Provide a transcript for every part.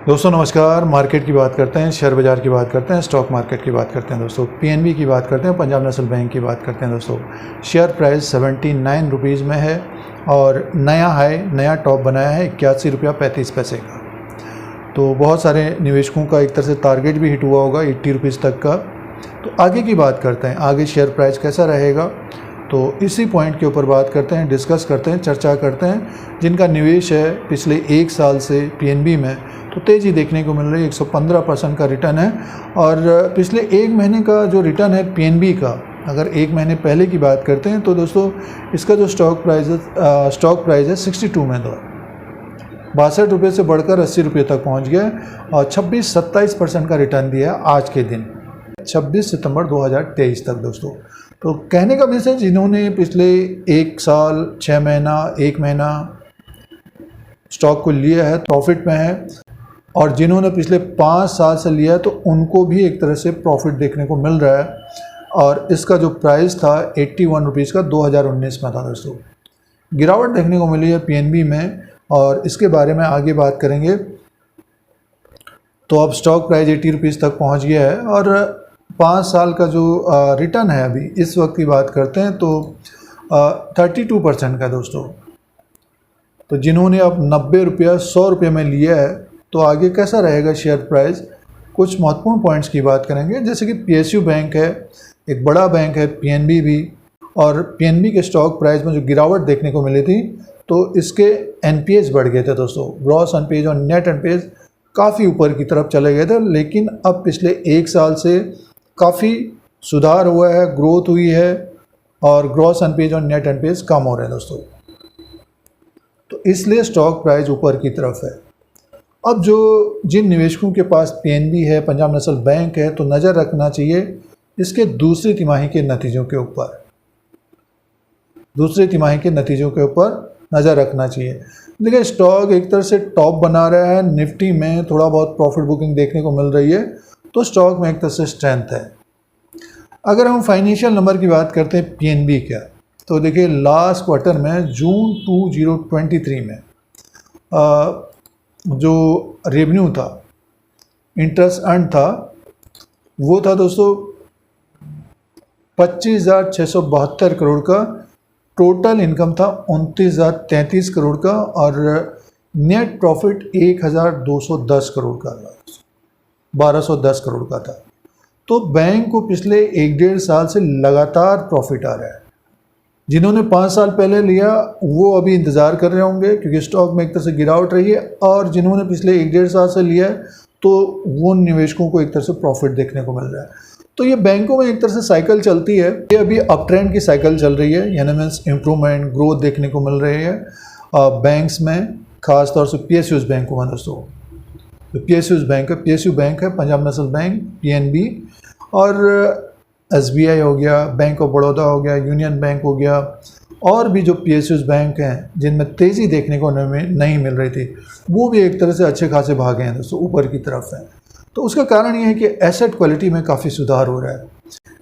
दोस्तों नमस्कार। मार्केट की बात करते हैं, शेयर बाज़ार की बात करते हैं, स्टॉक मार्केट की बात करते हैं दोस्तों। पीएनबी की बात करते हैं, पंजाब नेशनल बैंक की बात करते हैं दोस्तों। शेयर प्राइस 79 रुपीज़ में है और नया हाई, नया टॉप बनाया है 81 रुपया 35 पैसे का। तो बहुत सारे निवेशकों का एक तरह से टारगेट भी हिट हुआ होगा 80 रुपीज़ तक का। तो आगे की बात करते हैं, आगे शेयर प्राइस कैसा रहेगा, तो इसी पॉइंट के ऊपर बात करते हैं, डिस्कस करते हैं, चर्चा करते हैं। जिनका निवेश है पिछले 1 साल से पीएनबी में, तो तेज़ी देखने को मिल रही है। 115% का रिटर्न है। और पिछले 1 महीने का जो रिटर्न है पीएनबी का, अगर 1 महीने पहले की बात करते हैं तो दोस्तों इसका जो स्टॉक प्राइस है 62 में तो 62 रुपये से बढ़कर 80 रुपये तक पहुंच गया और 26-27% का रिटर्न दिया है आज के दिन 26 सितंबर 2023 तक दोस्तों। तो कहने का मैसेज, जिन्होंने पिछले 1 साल 6 महीना 1 महीना स्टॉक को लिया है प्रॉफिट में है, और जिन्होंने पिछले 5 साल से लिया है तो उनको भी एक तरह से प्रॉफिट देखने को मिल रहा है। और इसका जो प्राइस था 81 रुपीज़ का 2019 में था दोस्तों। गिरावट देखने को मिली है पीएनबी में और इसके बारे में आगे बात करेंगे। तो अब स्टॉक प्राइस 80 रुपीज़ तक पहुंच गया है और 5 साल का जो रिटर्न है अभी इस वक्त की बात करते हैं तो 32% का दोस्तों। तो जिन्होंने अब 90 रुपया 100 रुपये में लिया है तो आगे कैसा रहेगा शेयर प्राइस, कुछ महत्वपूर्ण पॉइंट्स की बात करेंगे। जैसे कि पीएसयू बैंक है, एक बड़ा बैंक है पीएनबी भी, और पीएनबी के स्टॉक प्राइस में जो गिरावट देखने को मिली थी तो इसके एनपीएस बढ़ गए थे दोस्तों। ग्रॉस एनपीएस और नेट एनपीएस काफ़ी ऊपर की तरफ चले गए थे, लेकिन अब पिछले 1 साल से काफ़ी सुधार हुआ है, ग्रोथ हुई है और ग्रॉस एनपीएस और नेट एनपीएस कम हो रहे हैं दोस्तों। तो इसलिए स्टॉक प्राइस ऊपर की तरफ है। अब जो जिन निवेशकों के पास पीएनबी है, पंजाब नेशनल बैंक है, तो नज़र रखना चाहिए इसके दूसरी तिमाही के नतीजों के ऊपर। दूसरी तिमाही के नतीजों के ऊपर नज़र रखना चाहिए। देखिए, स्टॉक एक तरह से टॉप बना रहा है, निफ्टी में थोड़ा बहुत प्रॉफिट बुकिंग देखने को मिल रही है, तो स्टॉक में एक तरह से स्ट्रेंथ है। अगर हम फाइनेंशियल नंबर की बात करते हैं पीएनबी का, तो देखिए लास्ट क्वार्टर में जून 2023 में जो रेवेन्यू था, इंटरेस्ट अर्न था, वो था दोस्तों 25,672 करोड़ का। टोटल इनकम था 29,033 करोड़ का और नेट प्रॉफिट 1,210 करोड़ का था, 1,210 करोड़ का था। तो बैंक को पिछले 1-1.5 साल से लगातार प्रॉफिट आ रहा है। जिन्होंने 5 साल पहले लिया वो अभी इंतज़ार कर रहे होंगे क्योंकि स्टॉक में एक तरह से गिरावट रही है, और जिन्होंने पिछले 1-1.5 साल से लिया है तो वो निवेशकों को एक तरह से प्रॉफिट देखने को मिल रहा है। तो ये बैंकों में एक तरह से साइकिल चलती है, ये अभी अप ट्रेंड की साइकिल चल रही है, यानी मीन्स इम्प्रूवमेंट, ग्रोथ देखने को मिल रही है बैंक्स में, खास तौर से पीएसयूज बैंकों में दोस्तों। तो पीएसयू बैंक है, पंजाब नेशनल बैंक, पीएनबी और एसबीआई हो गया, बैंक ऑफ बड़ौदा हो गया, यूनियन बैंक हो गया, और भी जो पीएसयूज बैंक हैं जिनमें तेज़ी देखने को नहीं मिल रही थी, वो भी एक तरह से अच्छे खासे भागे हैं दोस्तों, ऊपर की तरफ हैं। तो उसका कारण ये है कि एसेट क्वालिटी में काफ़ी सुधार हो रहा है।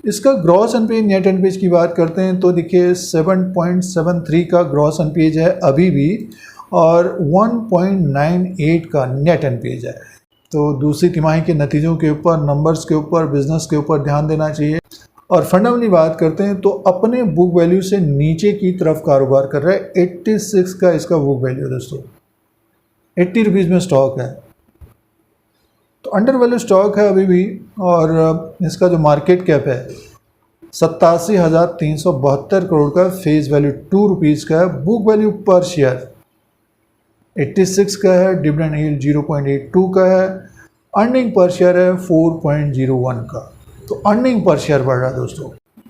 इसका ग्रॉस एनपीए नेट एनपीए की बात करते हैं तो देखिए 7.73 का ग्रॉस एनपीए है अभी भी, और 1.98 का नेट एनपीए है। तो दूसरी तिमाही के नतीजों के ऊपर, नंबर्स के ऊपर, बिजनेस के ऊपर ध्यान देना चाहिए। और फंडामेंटली बात करते हैं तो अपने बुक वैल्यू से नीचे की तरफ कारोबार कर रहा है। 86 का इसका बुक वैल्यू है दोस्तों, 80 रुपीज़ में स्टॉक है, तो अंडर वैल्यू स्टॉक है अभी भी। और इसका जो मार्केट कैप है 87,372 करोड़ का, फेस वैल्यू 2 रुपीज़ का है, बुक वैल्यू पर शेयर 86 का है, डिविडेंड यील्ड 0.82 का है, अर्निंग पर शेयर है 4.01 का। तो अर्निंग पर शेयर बढ़ रहा है दोस्तों।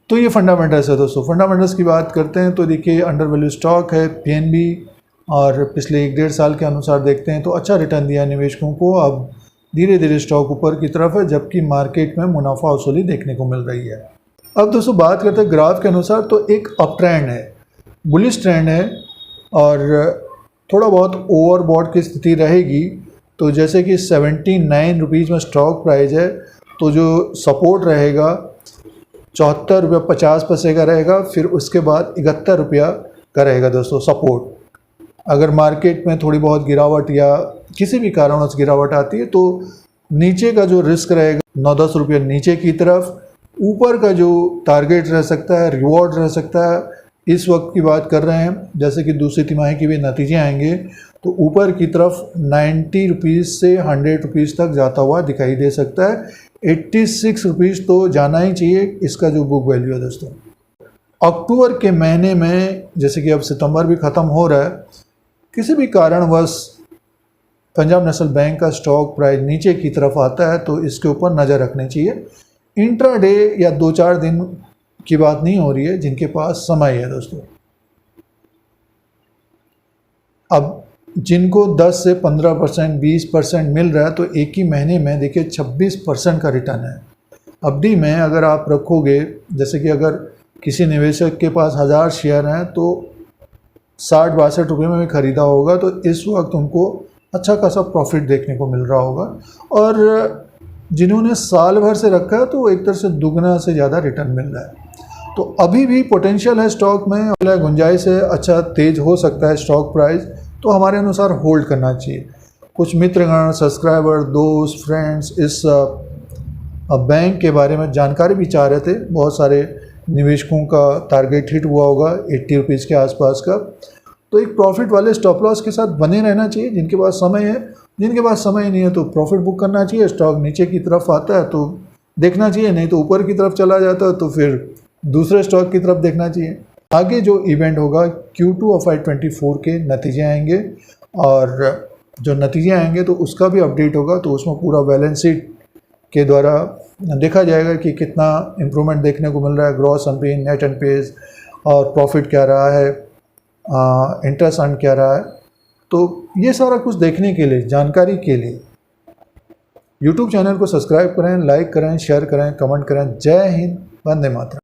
तो ये फंडामेंटल्स है दोस्तों। फंडामेंटल्स की बात करते हैं तो देखिए अंडर वैल्यू स्टॉक है पीएनबी, और पिछले 1-1.5 साल के अनुसार देखते हैं तो अच्छा रिटर्न दिया निवेशकों को। अब धीरे धीरे स्टॉक ऊपर की तरफ है, जबकि मार्केट में मुनाफा वसूली देखने को मिल रही है। अब दोस्तों बात करते हैं ग्राफ के अनुसार, तो एक अप ट्रेंड है, बुलिश ट्रेंड है, और थोड़ा बहुत ओवरबॉट की स्थिति रहेगी। तो जैसे कि 79 रुपीज़ में स्टॉक प्राइस है, तो जो सपोर्ट रहेगा 74 रुपया 50 पैसे का रहेगा, फिर उसके बाद 71 रुपया का रहेगा दोस्तों सपोर्ट। अगर मार्केट में थोड़ी बहुत गिरावट या किसी भी कारणवश गिरावट आती है तो नीचे का जो रिस्क रहेगा 9-10 रुपये नीचे की तरफ, ऊपर का जो टारगेट रह सकता है, रिवॉर्ड रह सकता है, इस वक्त की बात कर रहे हैं जैसे कि दूसरी तिमाही के भी नतीजे आएंगे तो ऊपर की तरफ 90 रुपीज़ से 100 रुपीज़ तक जाता हुआ दिखाई दे सकता है। 86 रुपीज़ तो जाना ही चाहिए इसका जो बुक वैल्यू है दोस्तों। अक्टूबर के महीने में जैसे कि अब सितंबर भी ख़त्म हो रहा है, किसी भी कारणवश पंजाब नेशनल बैंक का स्टॉक प्राइस नीचे की तरफ आता है तो इसके ऊपर नज़र रखनी चाहिए। इंट्राडे या 2-4 दिन की बात नहीं हो रही है, जिनके पास समय है दोस्तों। अब जिनको 10 से 15%, 20% मिल रहा है तो एक ही महीने में देखिए 26% का रिटर्न है। एफडी में अगर आप रखोगे, जैसे कि अगर किसी निवेशक के पास 1000 शेयर हैं तो 60-62 रुपये में भी ख़रीदा होगा तो इस वक्त उनको अच्छा खासा प्रॉफिट देखने को मिल रहा होगा। और जिन्होंने साल भर से रखा है तो एक तरह से दुगना से ज़्यादा रिटर्न मिल रहा है। तो अभी भी पोटेंशियल है स्टॉक में, गुंजाइश है, अच्छा तेज़ हो सकता है स्टॉक प्राइस, तो हमारे अनुसार होल्ड करना चाहिए। कुछ मित्रगण, सब्सक्राइबर, दोस्त, फ्रेंड्स इस बैंक के बारे में जानकारी भी चाह रहे थे। बहुत सारे निवेशकों का टारगेट हिट हुआ होगा 80 रुपीज़ के आसपास का। तो एक प्रॉफिट वाले स्टॉप लॉस के साथ बने रहना चाहिए जिनके पास समय है। जिनके पास समय नहीं है तो प्रॉफिट बुक करना चाहिए। स्टॉक नीचे की तरफ आता है तो देखना चाहिए, नहीं तो ऊपर की तरफ चला जाता है तो फिर दूसरे स्टॉक की तरफ देखना चाहिए। आगे जो इवेंट होगा Q2 of FY24 के नतीजे आएंगे और जो नतीजे आएंगे तो उसका भी अपडेट होगा, तो उसमें पूरा बैलेंस शीट के द्वारा देखा जाएगा कि कितना इम्प्रूवमेंट देखने को मिल रहा है, ग्रॉस एनपीए, नेट एनपीए और प्रॉफिट क्या रहा है, इंटरेस्ट अर्न क्या रहा है। तो ये सारा कुछ देखने के लिए, जानकारी के लिए YouTube चैनल को सब्सक्राइब करें, लाइक करें, शेयर करें, कमेंट करें। जय हिंद, वंदे मातरम।